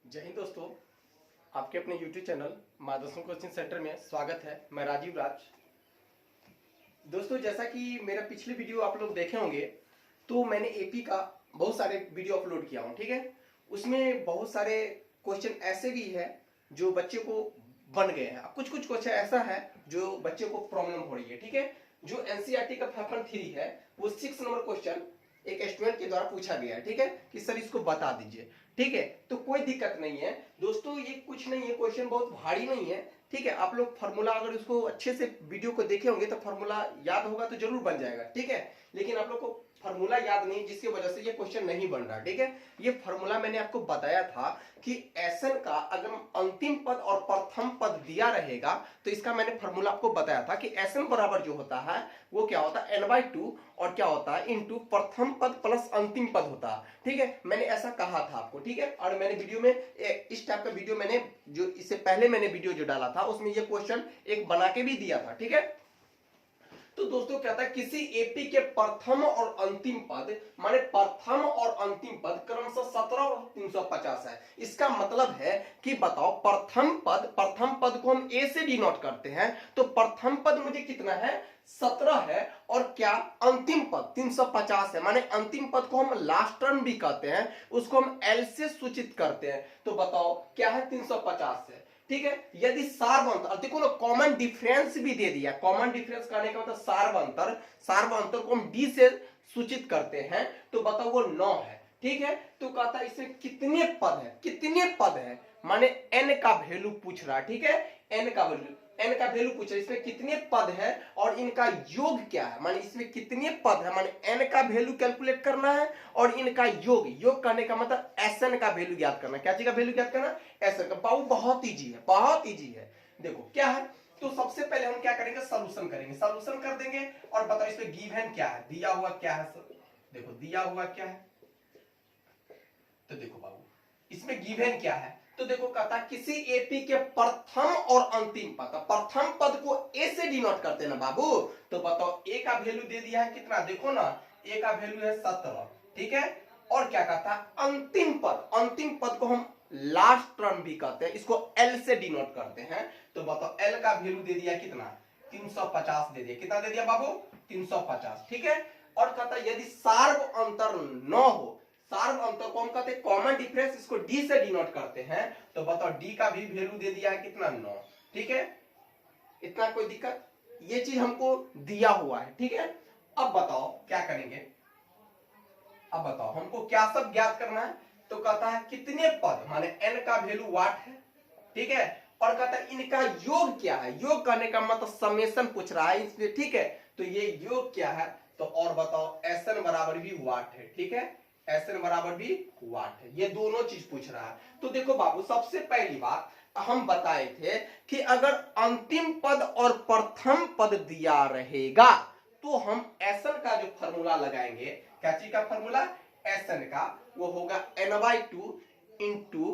जय हिंद दोस्तों, आपके अपने YouTube चैनल मादरसों कोचिंग सेंटर में स्वागत है। मैं राजीव राज। दोस्तों, जैसा कि मेरा पिछले वीडियो आप लोग देखे होंगे, तो मैंने एपी का बहुत सारे वीडियो अपलोड किया हूँ। ठीक है, उसमें बहुत सारे क्वेश्चन ऐसे भी है जो बच्चे को बन गए हैं। कुछ कुछ क्वेश्चन ऐसा है जो बच्चे को प्रॉब्लम हो रही है। ठीक है, जो एनसीईआरटी का पेपर 3 है वो 6 नंबर क्वेश्चन एक स्टूडेंट के द्वारा पूछा गया है। ठीक है, कि सर इसको बता दीजिए। ठीक है, तो कोई दिक्कत नहीं है दोस्तों, ये कुछ नहीं है, क्वेश्चन बहुत भारी नहीं है। ठीक है, आप लोग फार्मूला अगर उसको अच्छे से वीडियो को देखे होंगे तो फार्मूला याद होगा तो जरूर बन जाएगा। ठीक है, लेकिन आप लोग को फार्मूला याद नहीं, जिसकी वजह से ये क्वेश्चन नहीं बन रहा। ठीक है, ये फार्मूला मैंने आपको बताया था कि एसएन का अगर अंतिम पद और प्रथम पद दिया रहेगा तो इसका मैंने फार्मूला आपको बताया था कि एसएन बराबर जो होता है वो क्या होता है n/2 और क्या होता है इनटू प्रथम पद प्लस अंतिम पद होता है। ठीक है, मैंने ऐसा कहा था आपको। ठीक है, और मैंने वीडियो में इस टाइप का वीडियो मैंने जो इससे पहले मैंने वीडियो जो डाला था उसमें ये क्वेश्चन एक बना के भी दिया था। ठीक है, तो दोस्तों क्या था, किसी एपी के प्रथम और अंतिम पद माने प्रथम और अंतिम पद क्रमशः 17 और 350 है। इसका मतलब है कि बताओ प्रथम पद को हम ए से डिनोट करते हैं, तो प्रथम पद मुझे कितना है 17 है, और क्या अंतिम पद 350 है। माने अंतिम पद को हम लास्ट टर्म भी कहते हैं, उसको हम एल से सूचित करते हैं। तो बताओ क्या है 350 है। ठीक है, यदि सार्वअंतर, देखो ना कॉमन डिफरेंस भी दे दिया। कॉमन डिफरेंस करने का मतलब सार्वअंतर को हम डी से सूचित करते हैं, तो बताओ वो 9 है। ठीक है, तो कहता है इसमें कितने पद है माने n का वैल्यू पूछ रहा है। ठीक है, n का वैल्यू पूछ रहा है, इसमें कितने पद है और इनका योग क्या है। माने इसमें कितने पद है, माने n का वैल्यू कैलकुलेट करना है और इनका योग करने का मतलब एसएन का वैल्यू ज्ञात करना। क्या चीज का वैल्यू ज्ञात करना, एसएन का। बाबू बहुत इजी है। देखो क्या है, तो सबसे पहले हम क्या करेंगे, सॉल्यूशन कर देंगे और बताओ इसमें गिवन क्या है, दिया हुआ क्या है। देखो दिया हुआ क्या है, तो देखो बाबू इसमें गिवन क्या है, तो देखो कहता किसी एपी के प्रथम और अंतिम पद, प्रथम पद को ए से डिनोट करते हैं ना बाबू। तो बताओ ए का वैल्यू दे दिया है कितना, देखो ना ए का वैल्यू है 17। ठीक है, और क्या कहता है अंतिम पद को हम लास्ट टर्म भी कहते हैं, इसको एल से डिनोट करते हैं। तो बताओ एल का वैल्यू दे दिया कितना, 350 दे दिया। कितना दे दिया बाबू, 350। ठीक है, और कहता यदि सार्व अंतर न हो, सार्व अंतर को हम कहते हैं कॉमन डिफरेंस, इसको डी से डिनोट करते हैं। तो बताओ डी का भी वैल्यू दे दिया है कितना, 9। ठीक है, इतना कोई दिक्कत, ये चीज हमको दिया हुआ है। ठीक है, अब बताओ क्या करेंगे, अब बताओ हमको क्या सब ज्ञात करना है। तो कहता है कितने पद माने n का वैल्यू वाट है। ठीक है, और कहता है इनका योग क्या है, योग करने का मतलब समेशन पूछ रहा है इसलिए। ठीक है, तो ये योग क्या है, तो और बताओ एसएन बराबर भी वाट है। ठीक है, एसएन बराबर भी वाट है, ये दोनों चीज पूछ रहा है। तो देखो बाबू सबसे पहली बात हम बताए थे कि अगर अंतिम पद और प्रथम पद दिया रहेगा तो हम एसएन का जो फॉर्मूला लगाएंगे, क्या चीज का फॉर्मूला, एसएन का, वो होगा n/2 इंटू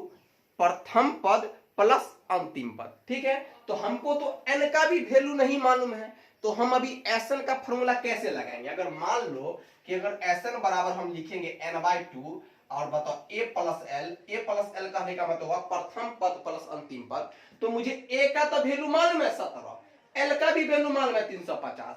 प्रथम पद प्लस अंतिम पद। ठीक है, तो हमको तो n का भी वैल्यू नहीं मालूम है, तो हम अभी एसएन का फॉर्मूला कैसे लगाएंगे। अगर मान लो कि अगर एसएन बराबर हम लिखेंगे n/2 और बताओ ए प्लस एल कहने का मतलब हुआ प्रथम पद प्लस अंतिम पद, तो मुझे ए का तो वैल्यू मालूम है 17, एल का भी वैल्यू मालूम है 350,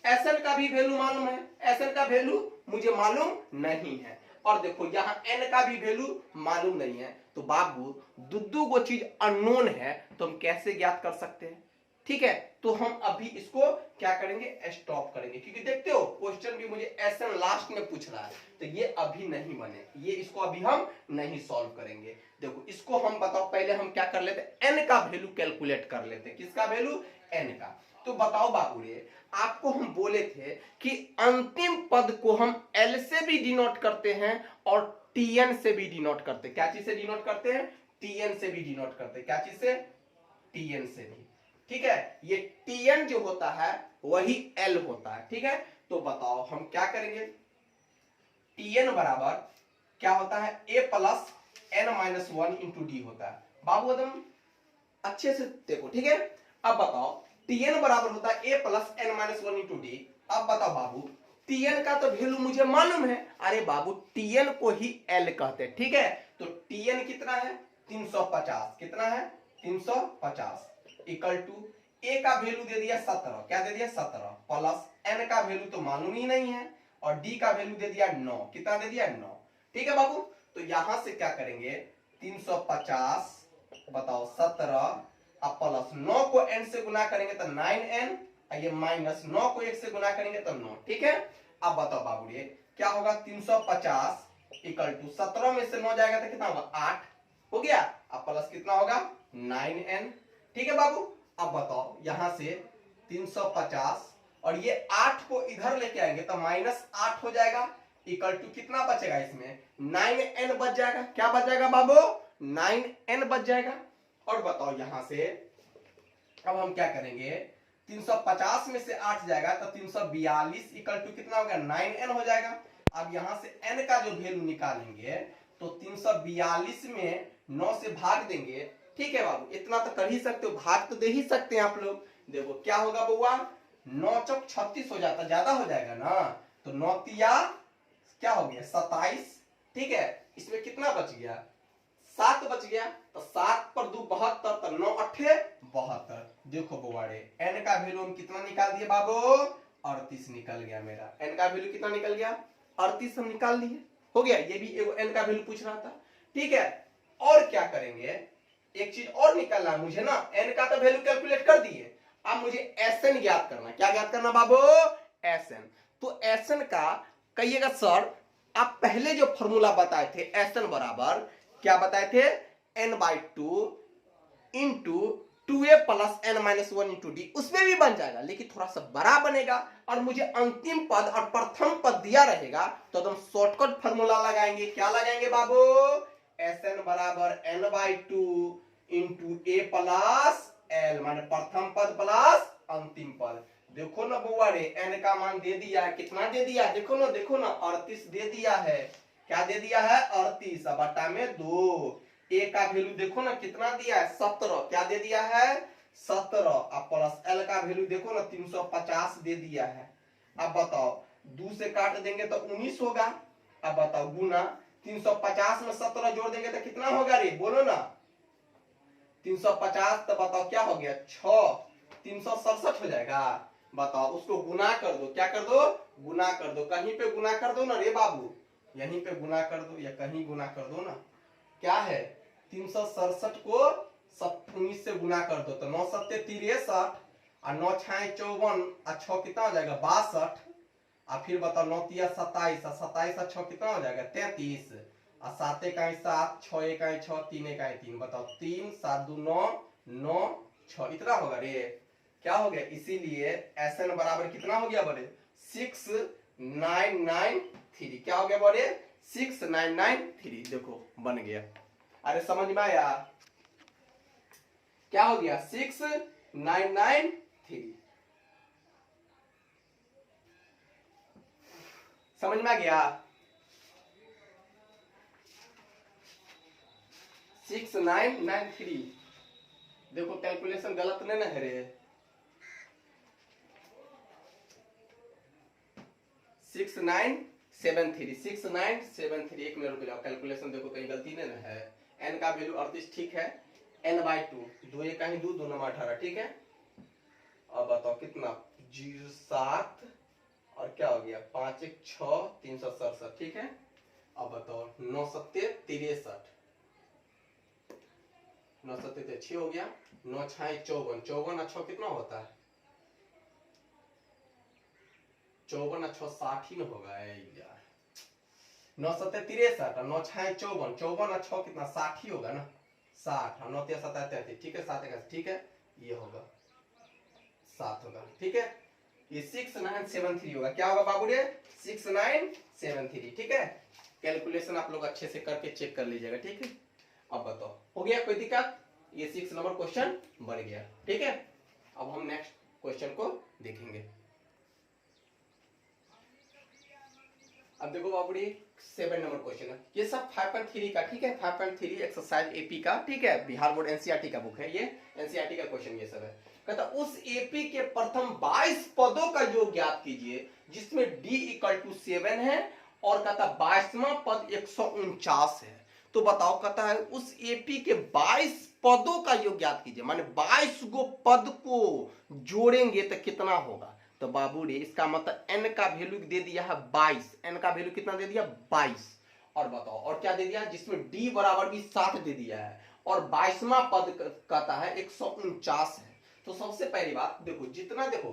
एसएन का भी वैल्यू मालूम है, एसएन का वैल्यू मुझे मालूम नहीं है, और देखो यहाँ एन का भी वैल्यू मालूम नहीं है। तो बाबू दो वो चीज अननोन है, तो हम कैसे ज्ञात कर सकते हैं। ठीक है, तो हम अभी इसको क्या करेंगे, स्टॉप करेंगे, क्योंकि देखते हो क्वेश्चन भी मुझे एसएन लास्ट में पूछ रहा है, तो ये अभी नहीं बने, ये इसको अभी हम नहीं सॉल्व करेंगे। देखो इसको हम बताओ पहले हम क्या कर लेते, एन का वैल्यू कैलकुलेट कर लेते। किसका वैल्यू, एन का। तो बताओ बाबू रे, आपको हम बोले थे कि अंतिम पद को हम एल से भी डिनोट करते हैं और टीएन से भी डिनोट करते हैं। क्या चीज से डिनोट करते हैं, टीएन से भी डिनोट करते हैं। क्या चीज से, टीएन से भी। ठीक है, ये टीएन जो होता है वही एल होता है। ठीक है, तो बताओ हम क्या करेंगे, टीएन बराबर क्या होता है, ए प्लस n-1 इंटू डी होता है। बाबू एकदम अच्छे से देखो। ठीक है, अब बताओ टीएन बराबर होता है ए प्लस n-1 इंटू डी। अब बताओ बाबू टीएन का तो वैल्यू मुझे मालूम है, अरे बाबू टीएन को ही एल कहते हैं। ठीक है, तो टीएन कितना है 350, कितना है 350 इक्वल टू ए का वैल्यू दे दिया 17, क्या दे दिया 17 प्लस एन का वैल्यू तो मालूम ही नहीं है और डी का वैल्यू दे दिया 9, कितना दे दिया 9। ठीक है बाबू, तो यहां से क्या करेंगे 350 बताओ 17 अब प्लस 9 को n से गुना करेंगे तो 9n, ये माइनस 9 को 1 से गुना करेंगे तो 9। ठीक है, अब बताओ बाबू ये क्या होगा 350 इक्वल टू 17 में से 9 जाएगा तो कितना होगा 8 हो गया, अब प्लस कितना होगा 9n। ठीक है बाबू, अब बताओ यहां से 350 और ये 8 को इधर लेके आएंगे तो माइनस 8 हो जाएगा इक्वल टू कितना बचेगा इसमें 9n बच जाएगा, क्या बच जाएगा बाबू 9n बच जाएगा। और बताओ यहां से अब हम क्या करेंगे 350 में से 8 जाएगा तो 342 इक्वल टू कितना हो गया 9n हो जाएगा। अब यहां से n का जो वैल्यू निकालेंगे तो 342 में 9 से भाग देंगे। ठीक है बाबू, इतना तो कर ही सकते हो, भाग तो दे ही सकते हैं आप लोग। देखो क्या होगा बउआ 9 चौक 36 हो जाता, ज्यादा हो जाएगा ना, तो 9 तिया क्या हो गया 27। ठीक है, इसमें कितना बच गया 7 बच गया, तो 7 पर 2 72, तो 9 8 72। देखो बुआड़े n का वैल्यू हम कितना निकाल दिए बाबू 38 निकल गया मेरा, n का वैल्यू कितना निकल गया 38 हम निकाल लिए, हो गया। ये भी एगो n का वैल्यू पूछ रहा था। ठीक है, और क्या करेंगे एक चीज और निकालना है मुझे ना, n का तो वैल्यू कैलकुलेट कर दिए, अब मुझे Sn ज्ञात करना। क्या ज्ञात करना बाबू Sn, तो Sn का कहिएगा सर आप पहले जो फॉर्मूला बताए थे Sn बराबर क्या बताए थे n/2 into 2a plus n minus 1 into D, उसमें भी बन जाएगा लेकिन थोड़ा सा बड़ा बनेगा और मुझे अंतिम पद और प्रथम पद दिया रहेगा तो हम शॉर्टकट फॉर्मूला लगाएंगे। क्या लगाएंगे बाबू Sn बराबर n/2 into a plus l माने प्रथम पद प्लस अंतिम पद। देखो ना बुआ रे n का मान दे दिया है, कितना दे दिया है देखो ना 38 दे दिया है, क्या दे दिया है 38 बटा में 2। a का वैल्यू देखो ना कितना दिया है 17, क्या दे दिया है 17, अब प्लस l का वैल्यू देखो ना 350 दे दिया है। अब बताओ 2 से काट देंगे तो 19 होगा, अब बताओ गुना 350 में 17 जोड़ देंगे तो कितना होगा रे बोलो ना 350, तो बताओ क्या हो गया 6 367 हो जाएगा। बताओ उसको गुना कर दो, क्या कर दो गुना कर दो, कहीं पे गुना कर दो ना रे बाबू, यहीं पे गुना कर दो या कहीं गुना कर दो ना, क्या है 367 को 19 से गुना कर दो तो 9 7 63 और 9 6 54 और 6 कितना हो जाएगा 62, और फिर बताओ 9 तिया 27 और 27 और 6 कितना हो जाएगा 33 और 7 इकाई 7 6 इकाई 6 3 इकाई 3, बताओ 3 7 2 9 9 6 इतना होगा रे, क्या हो गया। इसीलिए Sn बराबर कितना हो गया बड़े 6993, क्या हो गया बड़े 6993। देखो बन गया, अरे समझ में आया क्या हो गया 6993, समझ में आ गया 6993। देखो कैलकुलेशन गलत नहीं ना है रे, 6973 एक मिनट रुक जाओ, कैलकुलेशन देखो कहीं गलती नहीं ना है। n का वैल्यू 38 ठीक है, n/2 2 एक कहीं 2 2 9 18 ठीक है। अब बताओ कितना 07 और क्या हो गया 5 1 6 367 ठीक है। अब बताओ 9 7 63 9 7 6 हो गया, 9 6 54 54 और 6 कितना होता है 54 और 6 60 ही न होगा यार, 9 7 63 और 9 6 54 54 और 6 कितना 60 ही होगा ना 60 और 9 3 7 33 ठीक है 7 1 ठीक है, ये होगा 7 होगा ठीक है, ये 6973 होगा। क्या होगा बाबू रे 6973 ठीक है। कैलकुलेशन आप लोग अच्छे से करके चेक कर लीजिएगा ठीक है। अब बताओ हो गया कोई दिक्कत, ये 6 नंबर क्वेश्चन बढ़ गया ठीक है। अब हम नेक्स्ट क्वेश्चन को देखेंगे। अब देखो बाबूजी 7 नंबर क्वेश्चन है, ये सब 5.3 का ठीक है, 5.3 एक्सरसाइज एपी का ठीक है, बिहार बोर्ड एनसीईआरटी का बुक है, ये एनसीईआरटी का क्वेश्चन ये सब है। कहता उस एपी के प्रथम 22 पदों का योग ज्ञात कीजिए जिसमें d = 7 है और कहता 22वां पद 149 है। तो तो बताओ, कहता है उस एपी के 22 पदों का योग ज्ञात कीजिए, माने 22 गो पद को जोड़ेंगे तो कितना होगा। तो बाबू रे इसका मतलब n का वैल्यू दे दिया है 22, n का वैल्यू कितना दे दिया 22, और बताओ और क्या दे दिया, जिसमें d बराबर भी 7 दे दिया है, और 22वां पद कहता है 149 है। तो सबसे पहली बात देखो, जितना देखो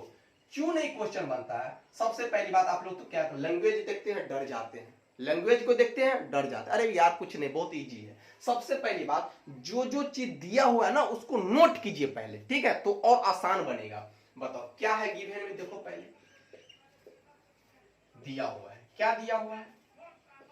क्यों नहीं क्वेश्चन बनता है, सबसे पहली बात आप लोग तो क्या लैंग्वेज देखते हैं डर जाते हैं, लैंग्वेज को देखते हैं डर जाते हैं, अरे यार कुछ नहीं, बहुत इजी है। सबसे पहली बात, जो जो चीज दिया हुआ है ना उसको नोट कीजिए पहले, ठीक है, तो और आसान बनेगा। बताओ क्या है गिवन में, देखो पहले दिया हुआ है, क्या दिया हुआ है,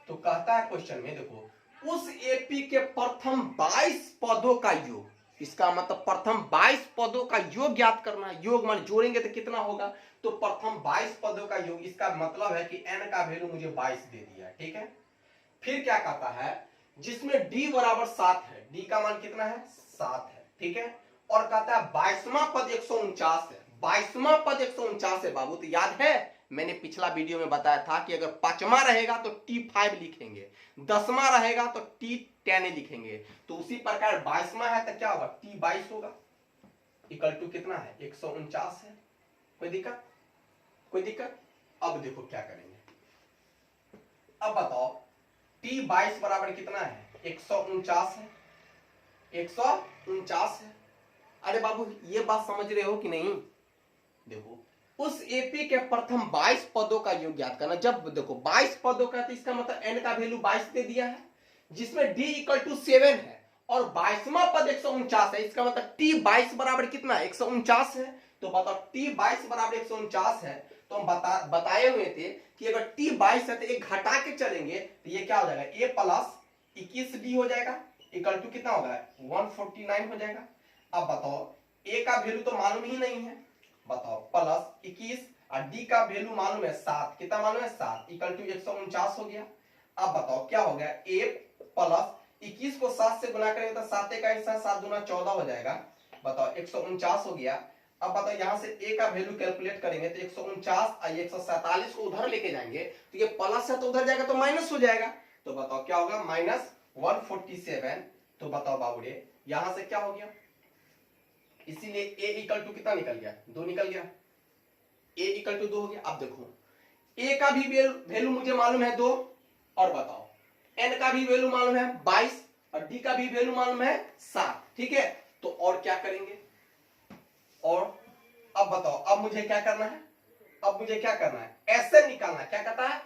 तो कहता है क्वेश्चन में देखो उस एपी के प्रथम 22 पदों का योग, इसका मतलब प्रथम 22 पदों का योग ज्ञात करना है। योग मान जोड़ेंगे तो कितना होगा, तो प्रथम 22 पदों का योग, इसका मतलब है कि n का वैल्यू मुझे 22 दे दिया है, ठीक है। फिर क्या कहता है, जिसमें d बराबर 7 है, d का मान कितना है 7 है, ठीक है, और कहता है 22वां पद 149 है, 22वां पद 149 है बाबू। तो याद है मैंने पिछला वीडियो में बताया था कि अगर 5वां रहेगा तो T5 लिखेंगे, 10वां रहेगा तो T10 लिखेंगे, तो उसी प्रकार 22वां है तो क्या होगा T22 होगा, इक्वल टू कितना है 149 है। कोई दिक्कत, कोई दिक्कत। अब देखो क्या करेंगे, अब बताओ T22 बराबर कितना है 149 है, 149 है। अरे बाबू ये बात समझ रहे हो कि नहीं, देखो उस एपी के प्रथम 22 पदों का योग ज्ञात करना। जब देखो 22 पदों का, तो इसका मतलब n का वैल्यू 22 दे दिया है, जिसमें d इक्वल टू 7 है, और 22वां पद 149 है, इसका मतलब T22 बराबर कितना है 149 है। तो बताओ T22 बराबर 149 है, तो हम बताए हुए थे कि अगर T22 है तो एक घटा के चलेंगे तो ये क्या हो जाएगा a प्लस 21d हो जाएगा, इक्वल टू कितना होगा 149 हो जाएगा। अब बताओ a का वैल्यू तो मालूम ही नहीं है, बताओ प्लस 21 और d का वैल्यू मालूम है 7, कितना मालूम है 7, इक्वल टू 149 हो गया। अब बताओ क्या हो गया, a प्लस 21 को 7 से गुना करेंगे तो 7 का हिस्सा 7 दूना 14 हो जाएगा, बताओ 149 हो गया। अब बताओ यहाँ से a का वैल्यू कैलकुलेट करेंगे तो 149 और 147 को उधर लेके जाएंगे तो ये प्लस है तो उधर जाएगा तो माइनस हो जाएगा, तो बताओ क्या होगा माइनस 147। तो बताओ बाबूरे यहां से क्या हो गया, इसीलिए a इक्वल टू कितना निकल गया 2 निकल गया, a इक्वल टू 2 हो गया। अब देखो a का भी वैल्यू मुझे मालूम है 2, और बताओ n का भी वैल्यू मालूम है 22 और d का भी वैल्यू मालूम है 7, ठीक है। तो और क्या करेंगे, और अब बताओ अब मुझे क्या करना है, अब मुझे क्या करना है ऐसे निकालना है, क्या कहता है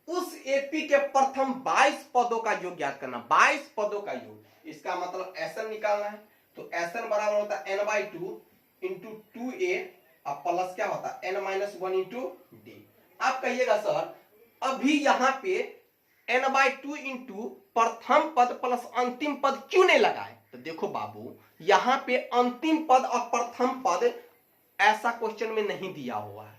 उस एपी के प्रथम 22 पदों का योग ज्ञात करना, 22 पदों का योग, इसका मतलब एसएन निकालना है। तो एसएन बराबर होता है n/2 इंटू 2a और प्लस क्या होता है n-1 इंटू डी। आप कहिएगा सर अभी यहाँ पे n/2 इंटू प्रथम पद प्लस अंतिम पद क्यों नहीं लगाए, तो देखो बाबू यहाँ पे अंतिम पद और प्रथम पद ऐसा क्वेश्चन में नहीं दिया हुआ है,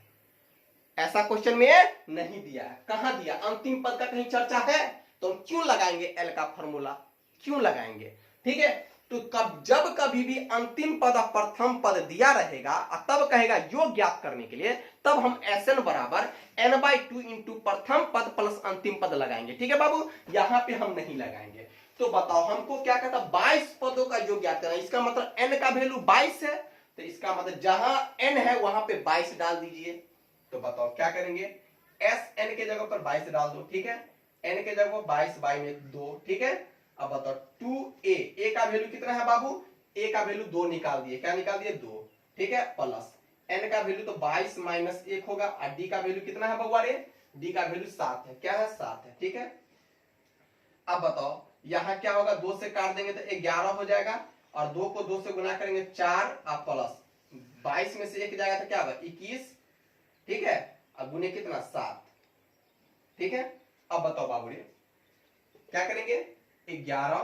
ऐसा क्वेश्चन में नहीं दिया है। कहां दिया, अंतिम पद का कहीं चर्चा है, तो हम क्यों लगाएंगे एल का फॉर्मूला, क्यों लगाएंगे, ठीक है। तो जब कभी भी अंतिम पद और प्रथम पद दिया रहेगा और तब कहेगा योग ज्ञात करने के लिए, तब हम एसएन बराबर n/2 इंटू प्रथम पद प्लस अंतिम पद लगाएंगे, ठीक है बाबू, यहां पे हम नहीं लगाएंगे। तो बताओ हमको क्या कहता 22 पदों का योग ज्ञात करना, इसका मतलब n का वैल्यू 22 है, तो इसका मतलब जहां n है वहां पे 22 डाल दीजिए। तो बताओ क्या करेंगे, एस एन के जगह पर 22 डाल दो, ठीक है, एन के जगह 22 बाई में 2, ठीक है। अब बताओ 2a, a का वैल्यू कितना है बाबू, a का वैल्यू 2 निकाल दिए, क्या निकाल दिए 2, ठीक है, प्लस n का वैल्यू तो 22 माइनस 1 होगा, और d का वैल्यू कितना है बउआ रे, d का वैल्यू 7 है, क्या है 7 है, ठीक है। अब बताओ यहां क्या होगा, 2 से काट देंगे तो 11 हो जाएगा, और 2 को 2 से गुना करेंगे 4 और प्लस 22 में से 1 जाएगा तो क्या होगा 21, ठीक है, अब गुने कितना 7, ठीक है। अब बताओ बाबू क्या करेंगे 11,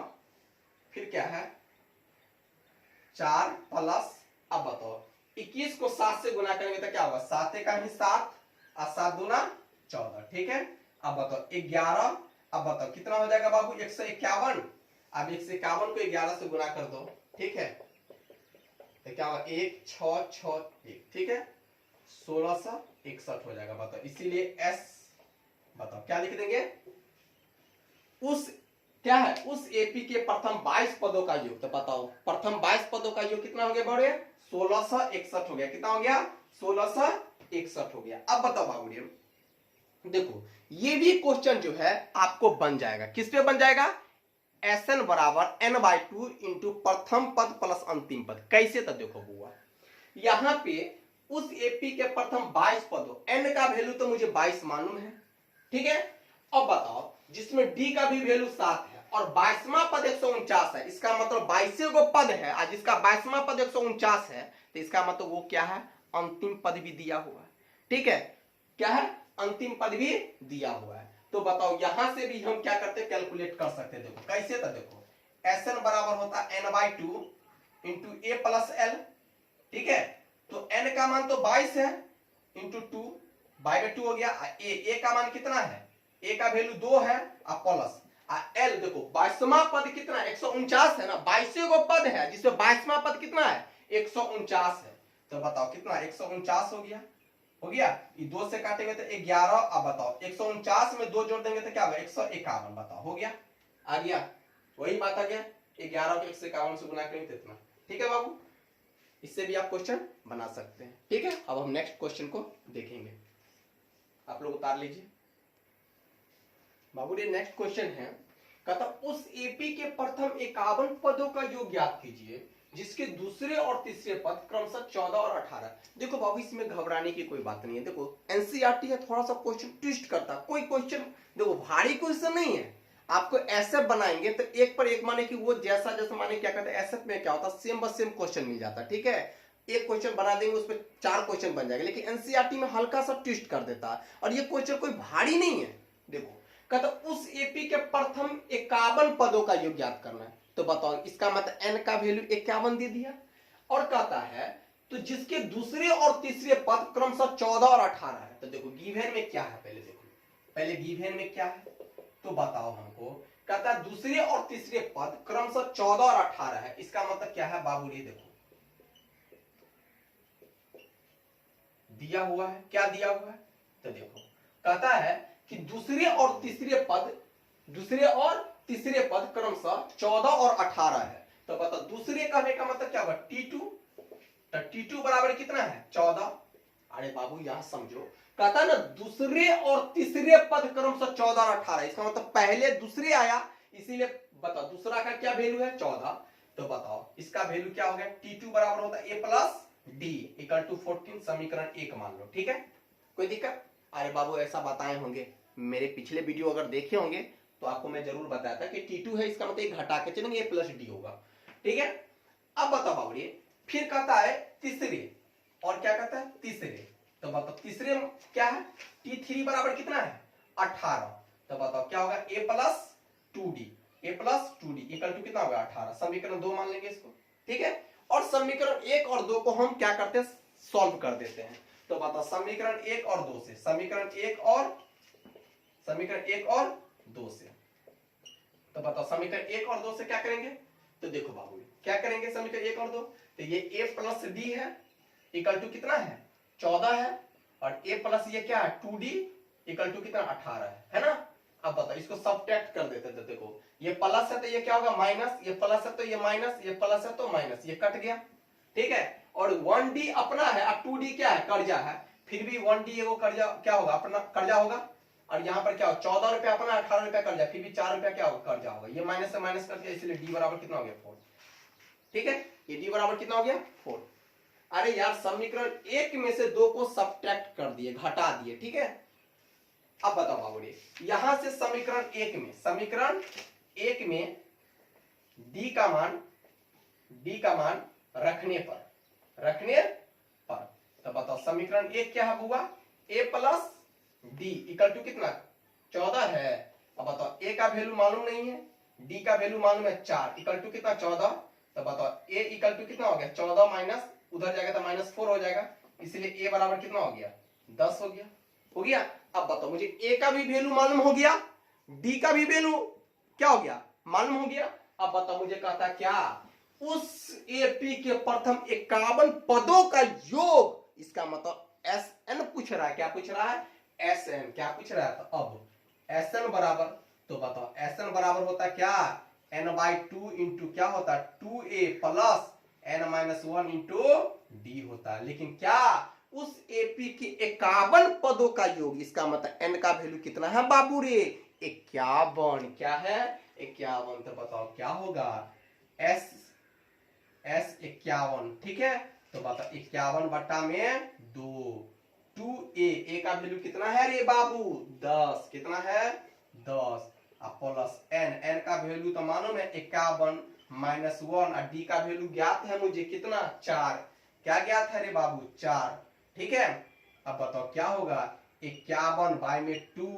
फिर क्या है 4 प्लस, अब बताओ 21 को 7 से गुना करेंगे तो क्या होगा 7 का ही 7 और 7 दूना 14, ठीक है। अब बताओ 11, अब बताओ कितना हो जाएगा बाबू 151, अब 151 को 11 से गुना कर दो, ठीक है, तो क्या होगा 1 6 6 1, ठीक है, 1661 हो जाएगा। बताओ इसीलिए एस, बताओ क्या लिख देंगे, उस क्या है, उस एपी के प्रथम 22 पदों का योग। तो बताओ प्रथम 22 पदों का योग कितना हो गया बड़े, 1661 हो गया। कितना हो गया, 1661 हो गया। अब बताओ बाबू देखो ये भी क्वेश्चन जो है आपको बन जाएगा, किस पे बन जाएगा, Sn बराबर n/2 इंटू प्रथम पद प्लस अंतिम पद। कैसे, तो देखो बुआ यहां पे उस एपी के प्रथम 22 पदों, n का वैल्यू तो मुझे 22 मालूम है, ठीक है। अब बताओ जिसमें d का भी वैल्यू 7 है और 22वां पद 149 है, इसका मतलब 22 गो पद है, आज जिसका 22वां पद 149 है, तो इसका मतलब वो क्या है, अंतिम पद भी दिया हुआ है, ठीक है। क्या है, अंतिम पद भी दिया हुआ है। तो बताओ यहां से भी हम क्या करते हैं, कैलकुलेट कर सकते हैं। देखो कैसे, तो देखो Sn बराबर होता है n/2 इंटू ए प्लस एल, ठीक है। तो n का मान तो 22 है, इंटू 2 2 हो गया। ए का मान कितना है, ए का वैल्यू 2 है और प्लस एल, देखो 22वां पद कितना है, 149 है ना, 22 गो पद है जिसमें 22वां पद कितना है, 149 है। तो बताओ कितना, 149 हो गया, हो गया। ये 2 से काटेंगे तो 11। अब बताओ 149 में 2 जोड़ देंगे तो क्या होगा, 151। बताओ हो गया, आ गया, वही बात आ गया, 11 को 151 से गुना करेंगे तो इतना, ठीक है बाबू। इससे भी आप क्वेश्चन बना सकते हैं, ठीक है। अब हम नेक्स्ट क्वेश्चन को देखेंगे, आप लोग उतार लीजिए बाबू। ये नेक्स्ट क्वेश्चन है, कहता उस एपी के प्रथम 51 पदों का योग ज्ञात कीजिए जिसके दूसरे और तीसरे पद क्रमशः 14 और 18। देखो बाबू इसमें घबराने की कोई बात नहीं है। देखो एनसीईआरटी है, थोड़ा सा क्वेश्चन ट्विस्ट करता, कोई क्वेश्चन देखो भारी क्वेश्चन नहीं है। आपको ऐसे बनाएंगे तो एक पर एक माने कि वो जैसा जैसा माने क्या कहते हैं, ऐसे में क्या होता है, सेम बस सेम क्वेश्चन मिल जाता है, ठीक है। एक क्वेश्चन बना देंगे उस पर 4 क्वेश्चन बन जाएगा, लेकिन एनसीईआरटी में हल्का सा ट्विस्ट कर देता है और ये क्वेश्चन कोई भारी नहीं है। देखो कहता उस एपी के प्रथम 51 पदों का योग ज्ञात करना है। तो बताओ इसका मतलब n का वैल्यू 51 दे दिया, और कहता है तो जिसके दूसरे और तीसरे पद क्रमशः 14 और 18 है। तो देखो गिवन में क्या है, पहले देखो, पहले गिवन में क्या है तो बताओ हमको। कहता है दूसरे और तीसरे पद क्रमशः 14 और 18 है, इसका मतलब क्या है बाबू, ये देखो दिया हुआ है, क्या दिया हुआ है, तो देखो कहता है कि दूसरे और तीसरे पद क्रमशः 14 और 18 है। तो बताओ दूसरे कहने का मतलब क्या होगा, T2। तो T2 बराबर कितना है, 14। अरे बाबू यहां समझो, कहता ना दूसरे और तीसरे पद क्रमशः 14 और 18, इसका मतलब पहले दूसरे आया, इसीलिए बताओ दूसरा का क्या वैल्यू है, 14। तो बताओ इसका वैल्यू क्या हो गया, T2 बराबर होता है A plus D equal to 14, समीकरण 1 मान लो, ठीक है। कोई दिक्कत, अरे बाबू ऐसा बताए होंगे, मेरे पिछले वीडियो अगर देखे होंगे तो आपको मैं जरूर बताया था कि T2 है, इसका मतलब घटा के चलेंगे A प्लस D होगा, ठीक है। अब बताओ बाबू फिर कहता है तीसरे, और क्या कहता है तीसरे। तो बताओ तीसरे क्या है, T3 बराबर कितना है, 18। तो बताओ क्या होगा, A plus 2D equal to कितना होगा, 18। समीकरण 2 मान लेंगे इसको, ठीक है। और समीकरण 1 और 2 को हम क्या करते हैं, सॉल्व कर देते हैं। तो बताओ समीकरण 1 और 2 से, समीकरण 1 और 2 से, तो बताओ समीकरण 1 और 2 से क्या करेंगे। तो देखो बाबू क्या करेंगे, समीकरण 1 और 2, तो ये A प्लस D है इक्वल टू कितना है, 14 है, और A प्लस ये क्या है 2D इक्वल टू कितना 18 है ना। अब बताओ इसको सब्ट्रैक्ट कर देते हैं। तो देखो ये प्लस है तो ये क्या होगा माइनस, ये प्लस है तो ये माइनस, ये प्लस है तो माइनस, ये कट गया, ठीक है। और 1D अपना है और 2D क्या है, कर्जा है, फिर भी 1D वो कर्जा क्या होगा, अपना कर्जा होगा। और यहाँ पर क्या हो, 14 रुपया अपना, 18 रुपया कर्जा, फिर भी 4 रुपया क्या होगा, कर्जा होगा। ये माइनस से माइनस कर दिया, इसलिए D बराबर कितना हो गया 4, ठीक है। ये D बराबर कितना हो गया 4। अरे यार समीकरण 1 में से 2 को सब्ट्रैक्ट कर दिए, घटा दिए, ठीक है। अब बताओ बाबू यहां से समीकरण 1 में D का मान रखने पर तो बताओ समीकरण 1 क्या है बुआ, A plus D equal to कितना 14 है। अब बताओ A का वैल्यू मालूम नहीं है, D का वैल्यू मालूम है 4 इक्वल टू कितना 14। तो बताओ A इक्वल टू कितना हो गया 14 माइनस उधर जाएगा तो -4 हो जाएगा, इसलिए A बराबर कितना हो गया 10 हो गया। अब बताओ मुझे A का भी वैल्यू मालूम हो गया, D का भी वैल्यू क्या हो गया मालूम हो गया। अब बताओ मुझे कहता क्या, उस एपी के प्रथम 51 पदों का योग, इसका मतलब SN पूछ रहा है, क्या पूछ रहा है SN, क्या पूछ रहा है। तो अब SN बराबर तो बताओ Sn बराबर होता है क्या, n/2 इंटू क्या होता है 2a plus n-1 into D होता है। लेकिन क्या उस एपी के 51 पदों का योग, इसका मतलब n का वैल्यू कितना है बाबू रे 51, क्या है 51। तो बताओ क्या होगा s 51, ठीक है। तो बताओ 51 बट्टा में 2a का वैल्यू कितना है रे बाबू 10, कितना है 10 प्लस n का वैल्यू तो मानो मैं 51 -1 और डी का वैल्यू ज्ञात है मुझे कितना 4, क्या ज्ञात है रे बाबू 4, ठीक है। अब बताओ क्या होगा 51 बाय में 2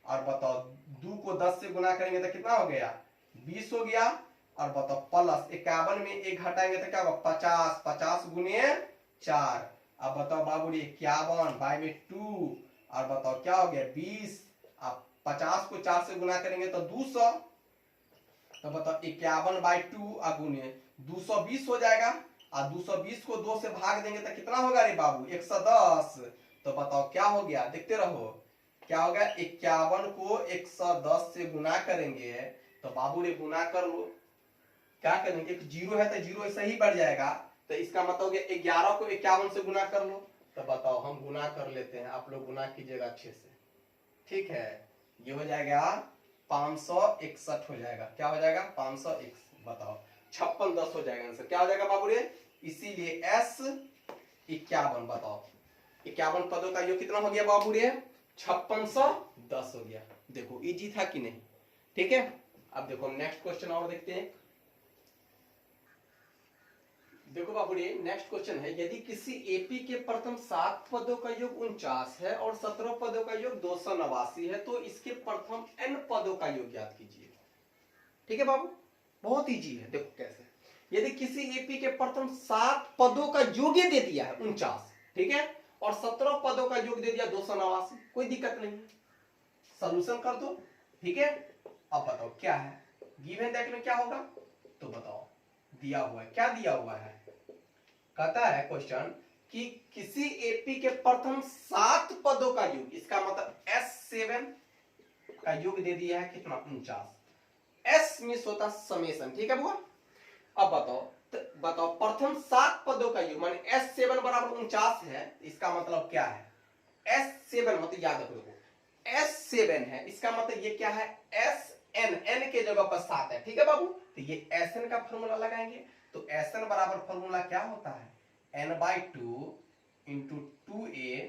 और बताओ 2 को 10 से गुना करेंगे तो कितना हो गया 20 हो गया। और बताओ प्लस 51 में 1 घटाएंगे तो क्या होगा 50, 50 गुने 4। अब बताओ बाबू 51 बाय में 2 और बताओ क्या हो गया 20, अब 50 को 4 से गुना करेंगे तो 200। तो बताओ 51 बाय 2 गुने 220 हो जाएगा और 220 को 2 से भाग देंगे तो कितना होगा रे बाबू 110। तो बताओ क्या हो गया, देखते रहो क्या होगा 51 को 110 से गुना करेंगे तो बाबू रे गुना कर लो, क्या करेंगे जीरो है तो जीरो ऐसा ही बढ़ जाएगा, तो इसका मतलब 11 को 51 से गुना कर लो। तो बताओ हम गुना कर लेते हैं, आप लोग गुना कीजिएगा अच्छे से, ठीक है। ये हो जाएगा 561 हो जाएगा, क्या हो जाएगा 561, बताओ 56 10 हो जाएगा आंसर, क्या हो जाएगा बाबू रे। इसीलिए S 51, बताओ 51 पदों का योग कितना हो गया बाबू रे 5610 हो गया। देखो इजी था कि नहीं, ठीक है। अब देखो नेक्स्ट क्वेश्चन और देखते हैं। देखो बाबू रे नेक्स्ट क्वेश्चन है, यदि किसी एपी के प्रथम 7 पदों का योग 49 है और 17 पदों का योग 289 है तो इसके प्रथम n पदों का योग ज्ञात कीजिए। ठीक है बाबू, बहुत इजी है। देखो कैसे, यदि किसी एपी के प्रथम 7 पदों का योग दे दिया है 49, ठीक है, और 17 पदों का योग दे दिया 289, कोई दिक्कत नहीं है, सोल्यूशन कर दो, ठीक है। अब बताओ क्या है गिवन दैट में क्या होगा, तो बताओ दिया हुआ है, क्या दिया हुआ है, कहता है क्वेश्चन कि किसी एपी के प्रथम 7 पदों का योग, इसका मतलब S7 का योग दे दिया है कितना 49, S मिस होता समेशन, ठीक है बुआ। अब बताओ बताओ प्रथम 7 पदों का योग माने S7 बराबर 49 है, इसका मतलब क्या है S7 मतलब याद रखो, S7 है, इसका मतलब ये क्या है SN, N के जगह पर 7 है, ठीक है बाबू। तो ये SN का फॉर्मूला लगाएंगे, तो SN बराबर फॉर्मूला क्या होता है n/2 into 2a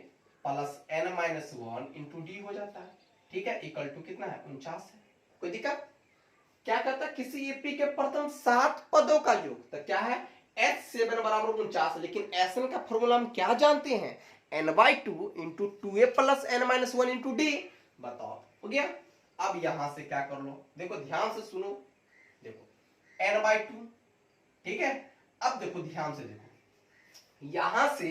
plus n-1 into D हो जाता है, ठीक है, इक्वल टू कितना है 49 है, कोई दिक्कत। क्या कहता है किसी एपी के प्रथम 7 पदों का योग, तो क्या है S7 बराबर 49, लेकिन SN का फॉर्मूला हम क्या जानते हैं n/2 into 2a plus n-1 into D, बताओ हो गया। अब यहां से क्या कर लो, देखो ध्यान से सुनो, देखो n/2, ठीक है। अब देखो ध्यान से देखो, यहां से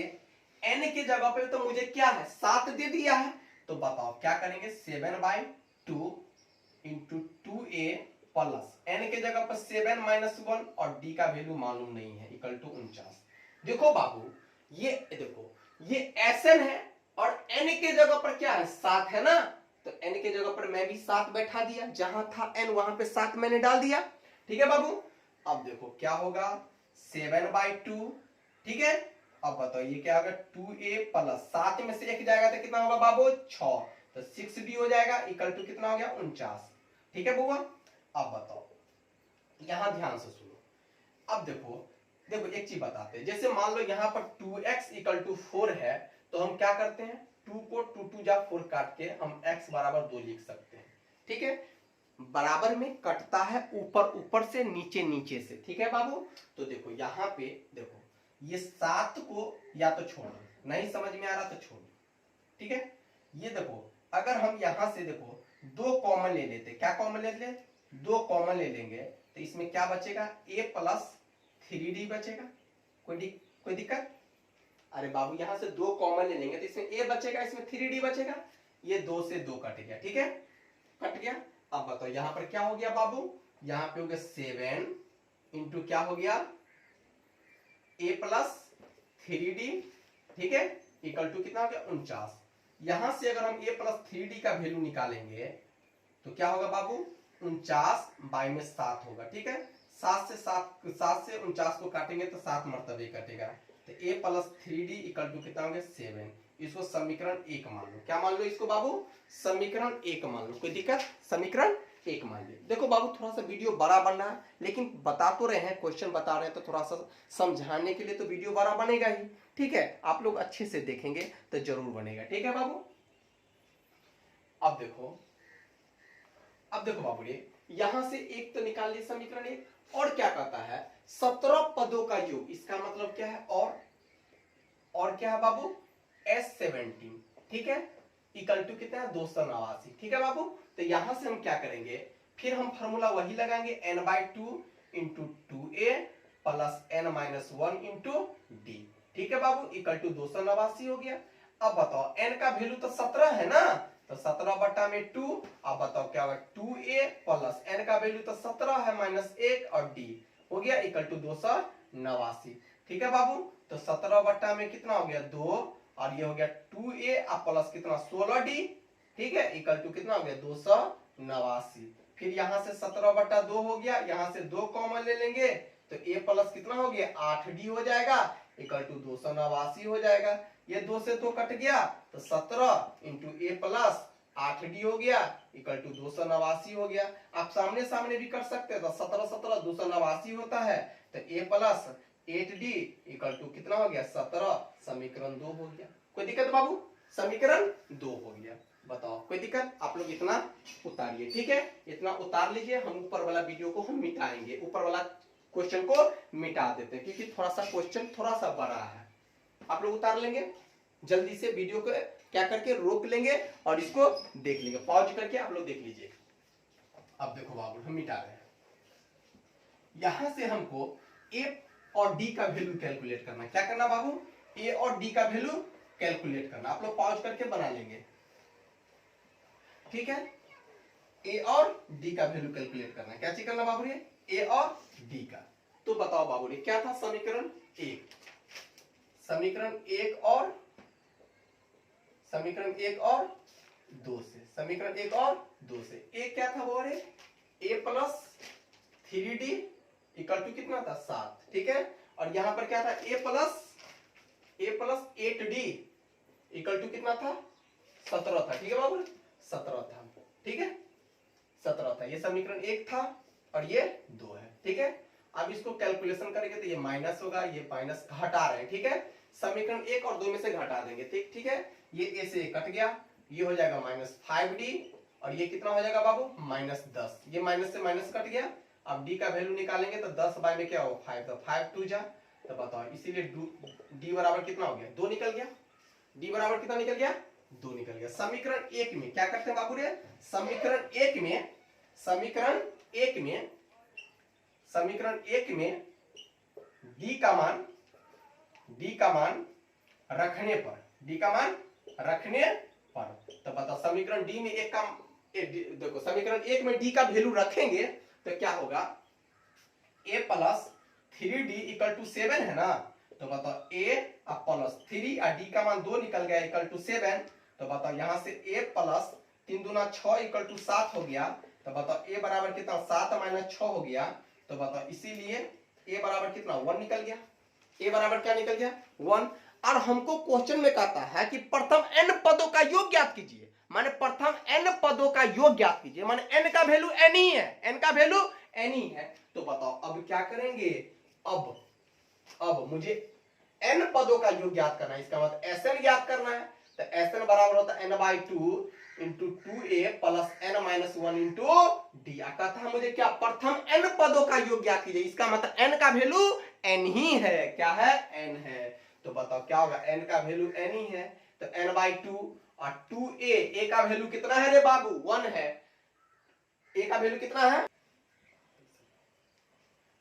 n की जगह पे तो मुझे क्या है 7 दे दिया है, तो बताओ क्या करेंगे 7/2 इंटू 2a प्लस n के जगह पर 7-1 और d का वैल्यू मालूम नहीं है इक्वल टू 49। देखो बाबू ये देखो ये Sn है और n के जगह पर क्या है 7 है ना, तो n के जगह पर मैं भी 7 बैठा दिया, जहां था n वहां पे 7 मैंने डाल दिया, ठीक है बाबू। अब देखो क्या होगा 7/2, ठीक है। अब बताओ ये क्या होगा 2a प्लस 7 में से 1 जाएगा तो कितना होगा बाबू 6, तो 6d हो जाएगा इक्वल टू कितना हो गया 49, ठीक है बुआ। अब बताओ यहां ध्यान से सुनो, अब देखो देखो एक चीज बताते हैं, जैसे मान लो यहां पर 2x इक्वल टू 4 है, तो हम क्या करते हैं 2 को 2 जा 4 काट के हम x बराबर 2 लिख सकते हैं, ठीक है। बराबर में कटता है ऊपर ऊपर से नीचे नीचे से, ठीक है बाबू। तो देखो यहाँ पे देखो ये 7 को या तो छोड़ दो, नहीं समझ में आ रहा तो छोड़ दो, ठीक है। ये देखो अगर हम यहां से देखो 2 कॉमन ले लेते, क्या कॉमन ले ले 2 कॉमन ले लेंगे, तो इसमें क्या बचेगा a प्लस 3d बचेगा, कोई दिक्कत। अरे बाबू यहां से 2 कॉमन ले लेंगे तो इसमें a बचेगा, इसमें 3d बचेगा, ये 2 से 2 कट गया, ठीक है, कट गया। अब बताओ यहां पर क्या हो गया बाबू, यहां पे हो गया 7 इंटू क्या हो गया a प्लस 3d, ठीक है, इक्वल टू कितना हो गया 49। यहां से अगर हम a प्लस 3d का वैल्यू निकालेंगे तो क्या होगा बाबू 49 में 7 होगा। ठीक है, 7 से 49 को काटेंगे तो 7 मरतबे कटेगा। तो a plus 3d equal to कितना हो गया 7। इसको समीकरण 1 मान लो। क्या मान लो इसको बाबू? समीकरण 1 मान लो। कोई दिक्कत? समीकरण 1 मान लो। देखो बाबू थोड़ा सा वीडियो बड़ा बन रहा है, लेकिन बता तो रहे हैं, क्वेश्चन बता रहे हैं, तो थोड़ा सा समझाने के लिए तो वीडियो बड़ा बनेगा ही। ठीक है, आप लोग अच्छे से देखेंगे तो जरूर बनेगा। ठीक है बाबू, अब देखो बाबू ये यहां से एक तो निकाल लिया समीकरण 1, और क्या कहता है 17 पदों का योग। इसका मतलब क्या है? और क्या है बाबू? S17। ठीक है, इक्वल टू कितना है 289। ठीक है बाबू, तो यहां से हम क्या करेंगे, फिर हम फॉर्मूला वही लगाएंगे n/2 into 2a plus n-1 into d। ठीक है बाबू, इक्वल टू 289 हो गया। अब बताओ n का वैल्यू तो 17 है ना, तो 17/2। अब बताओ क्या होगा 2a प्लस n का वैल्यू तो 17 है -1 और d हो गया इक्वल टू 289। ठीक है बाबू, तो 17 में कितना हो गया 2, और ये हो गया 2a प्लस कितना 16d। ठीक है, इक्वल टू कितना हो गया 289। फिर यहां से 17/2 हो गया, यहां से 2 कॉमन ले लेंगे तो a प्लस कितना हो गया 8d हो जाएगा इक्वल टू 289 हो जाएगा। ये 2 से 2 कट गया तो 17 इंटू a प्लस 8d हो गया इक्वल टू 289 हो गया। आप सामने सामने भी कर सकते हैं, तो 17 17 289 होता है, तो a plus 8d equal to कितना हो गया 17। समीकरण 2 हो गया। कोई दिक्कत बाबू? समीकरण 2 हो गया। बताओ कोई दिक्कत? आप लोग इतना उतारिए। ठीक है, इतना उतार लीजिए। हम ऊपर वाला वीडियो को हम मिटाएंगे, ऊपर वाला क्वेश्चन को मिटा देते हैं, क्योंकि थोड़ा सा क्वेश्चन थोड़ा सा बड़ा है। आप लोग उतार लेंगे, जल्दी से वीडियो को क्या करके रोक लेंगे और इसको देख लेंगे, पॉज करके आप लोग देख लीजिए। अब देखो बाबू हम मिटा रहे हैं। यहां से हमको a और d का वैल्यू कैलकुलेट करना। क्या करना बाबू? a और d का वैल्यू कैलकुलेट करना। आप लोग पॉज करके बना लेंगे। ठीक है, a और d का वैल्यू कैलकुलेट करना। क्या चीज करना बाबू? ये a और d का। तो बताओ बाबू ने क्या था समीकरण 1, समीकरण 1 और 2 से, समीकरण 1 और 2 से a क्या था वो? a plus 3d equal to कितना था 7। ठीक है, और यहां पर क्या था a plus 8d equal to कितना था 17 था। ठीक है बाबू, 17 था। ठीक है, 17 था। ये समीकरण 1 था और ये 2 है। ठीक है, अब इसको कैलकुलेशन करेंगे तो ये माइनस होगा, ये माइनस घटा रहे हैं। ठीक है, समीकरण 1 और 2 में से घटा देंगे। ठीक है, ये a से कट गया, ये हो जाएगा -5d, और ये कितना हो जाएगा बाबू -10। ये माइनस से माइनस कट गया। अब d का वैल्यू निकालेंगे तो 10 बाय में क्या होगा 5, तो 5 2 जा, तो बताओ इसीलिए d बराबर कितना हो गया 2 निकल गया। d बराबर कितना निकल गया 2 निकल गया। समीकरण 1 में क्या करते हैं बाबू रे? समीकरण 1 में d का मान रखने पर, तो बताओ समीकरण d में देखो समीकरण 1 में d का वैल्यू रखेंगे तो क्या होगा a plus 3d equal to 7 है ना, तो बताओ a प्लस 3 और d का मान 2 निकल गया इक्वल टू 7। तो बताओ यहां से a प्लस 3 दूना 6 इक्वल टू 7 हो गया। तो बताओ a बराबर कितना 7 माइनस 6 हो गया। तो बताओ इसीलिए a बराबर कितना 1 निकल गया। a बराबर क्या निकल गया 1। और हमको क्वेश्चन में कहता है कि प्रथम n पदों का योग ज्ञात कीजिए, माने प्रथम n पदों का योग ज्ञात कीजिए, माने n का वैल्यू n ही है, n का वैल्यू n ही है। तो बताओ अब क्या करेंगे, अब मुझे n पदों का योग ज्ञात करना है, इसका मतलब Sn ज्ञात करना है। तो Sn बराबर होता है n/2 into 2a plus n-1 into d। आता था मुझे क्या प्रथम n पदों का योग ज्ञात कीजिए, इसका मतलब n का वैल्यू n ही है। क्या है n है। तो बताओ क्या होगा n का वैल्यू n ही है, तो n/2 और 2a का वैल्यू कितना है रे बाबू 1 है। a का वैल्यू कितना है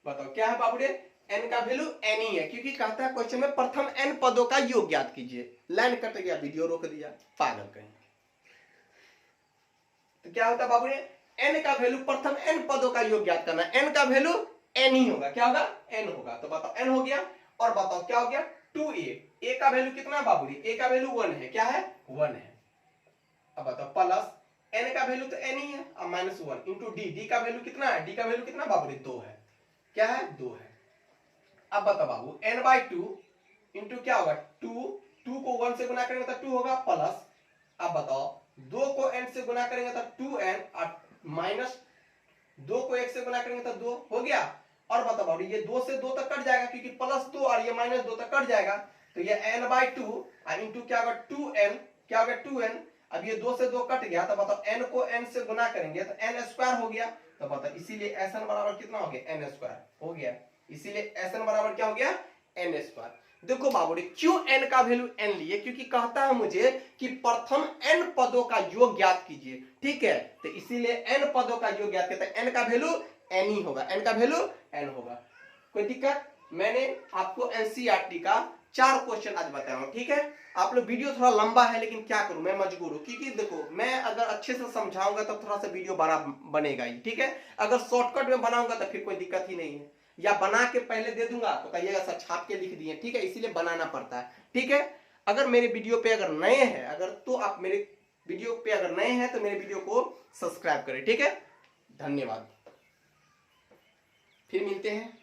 बताओ क्या है बाबू रे n का वैल्यू n ही है, क्योंकि कहता है क्वेश्चन में प्रथम n पदों का योग ज्ञात कीजिए। लाइन कट गया, वीडियो रोक दिया, पागल कहीं। तो क्या होता है बाबू रे n का वैल्यू प्रथम n पदों का योग ज्ञात करना है, n का वैल्यू n ही होगा। क्या होगा n होगा। तो बताओ n हो गया, और बताओ क्या हो गया 2a का वैल्यू कितना है बाबू रे, a का वैल्यू 1 है। क्या है 1 है। अब बताओ प्लस n का वैल्यू तो n ही है, अब -1 इंटू डी का वैल्यू कितना है, डी का वैल्यू कितना बाबू रे 2 है, क्या है 2 है। अब बताओ बाबू n/2 इंटू क्या होगा 2 को 1 से गुना करेंगे तो 2 होगा प्लस, अब बताओ 2 को n से गुना करेंगे तो 2n और माइनस 2 को 1 से गुना करेंगे तो 2 हो गया। और बताओ बाबू ये 2 से 2 तक कट जाएगा क्योंकि +2 और ये -2 तक कट जाएगा, तो ये n/2 और इंटू क्या होगा 2n, क्या होगा 2n। अब ये 2 से 2 कट गया तो बताओ n को n से गुना करेंगे तो n² हो गया, तो बताओ इसीलिए Sn बराबर कितना हो गया n² हो गया, इसीलिए Sn बराबर क्या हो गया n²। देखो बाबूरी क्यों n का वैल्यू n लिए, क्योंकि कहता है मुझे कि प्रथम n पदों का योग ज्ञात कीजिए, ठीक है, तो इसीलिए n पदों का योग ज्ञात करता है, n का वैल्यू n ही होगा, n का वैल्यू n होगा। कोई दिक्कत, मैंने आपको एनसीईआरटी का 4 क्वेश्चन आज बताया हूं, ठीक है। आप लोग वीडियो थोड़ा लंबा है लेकिन क्या करूं मैं मजबूर हूं, क्योंकि देखो मैं अगर अच्छे से समझाऊंगा तब थोड़ा सा वीडियो बड़ा बनेगा ही, ठीक है। अगर शॉर्टकट में बनाऊंगा तो फिर कोई दिक्कत ही नहीं है, या बना के पहले दे दूंगा तो कहिएगा सर छाप के लिख दिए, ठीक है, इसीलिए बनाना पड़ता है, ठीक है। अगर मेरे वीडियो पे अगर नए हैं, अगर तो आप मेरे वीडियो पे अगर नए हैं तो मेरे वीडियो को सब्सक्राइब करें, ठीक है। धन्यवाद, फिर मिलते हैं।